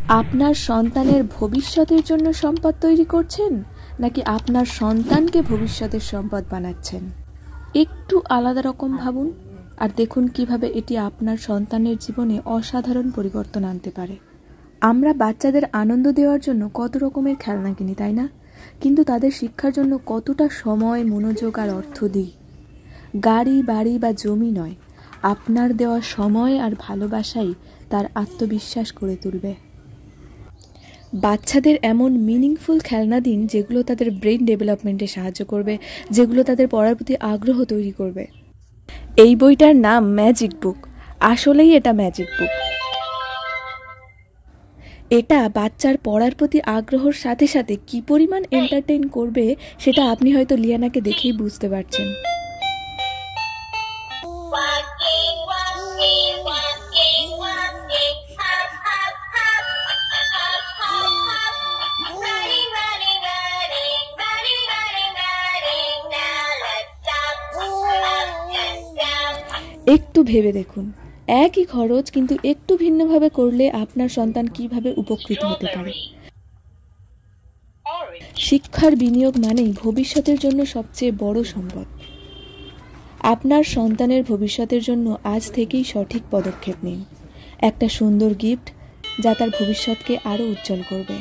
আপনার সন্তানের ভবিষ্যতের জন্য সম্পদ তৈরি করছেন নাকি আপনার সন্তানকে ভবিষ্যতের সম্পদ বানাচ্ছেন? একটু আলাদা রকম ভাবুন আর দেখুন কিভাবে এটি আপনার সন্তানের জীবনে অসাধারণ পরিবর্তন আনতে পারে। আমরা বাচ্চাদের আনন্দ দেওয়ার জন্য কত রকমের খেলনা কিনি, তাই না? কিন্তু তাদের শিক্ষার জন্য কতটা সময়, মনোযোগ আর অর্থ দিই। গাড়ি, বাড়ি বা জমি নয়, আপনার দেওয়া সময় আর ভালোবাসাই তার আত্মবিশ্বাস করে তুলবে। বাচ্চাদের এমন মিনিংফুল খেলনা দিন যেগুলো তাদের ব্রেইন ডেভেলপমেন্টে সাহায্য করবে, যেগুলো তাদের পড়ার প্রতি আগ্রহ তৈরি করবে। এই বইটার নাম ম্যাজিক বুক। আসলেই এটা ম্যাজিক বুক। এটা বাচ্চার পড়ার প্রতি আগ্রহের সাথে সাথে কি পরিমাণ এন্টারটেইন করবে সেটা আপনি হয়তো লিয়ানাকে দেখেই বুঝতে পারছেন। একটু ভেবে দেখুন, একই খরচ কিন্তু একটু ভিন্নভাবে করলে আপনার সন্তান কিভাবে উপকৃত হতে পারে। শিক্ষার বিনিয়োগ মানেই ভবিষ্যতের জন্য সবচেয়ে বড় সম্পদ। আপনার সন্তানের ভবিষ্যতের জন্য আজ থেকেই সঠিক পদক্ষেপ নিন। একটা সুন্দর গিফট যা তার ভবিষ্যৎকে আরো উজ্জ্বল করবে।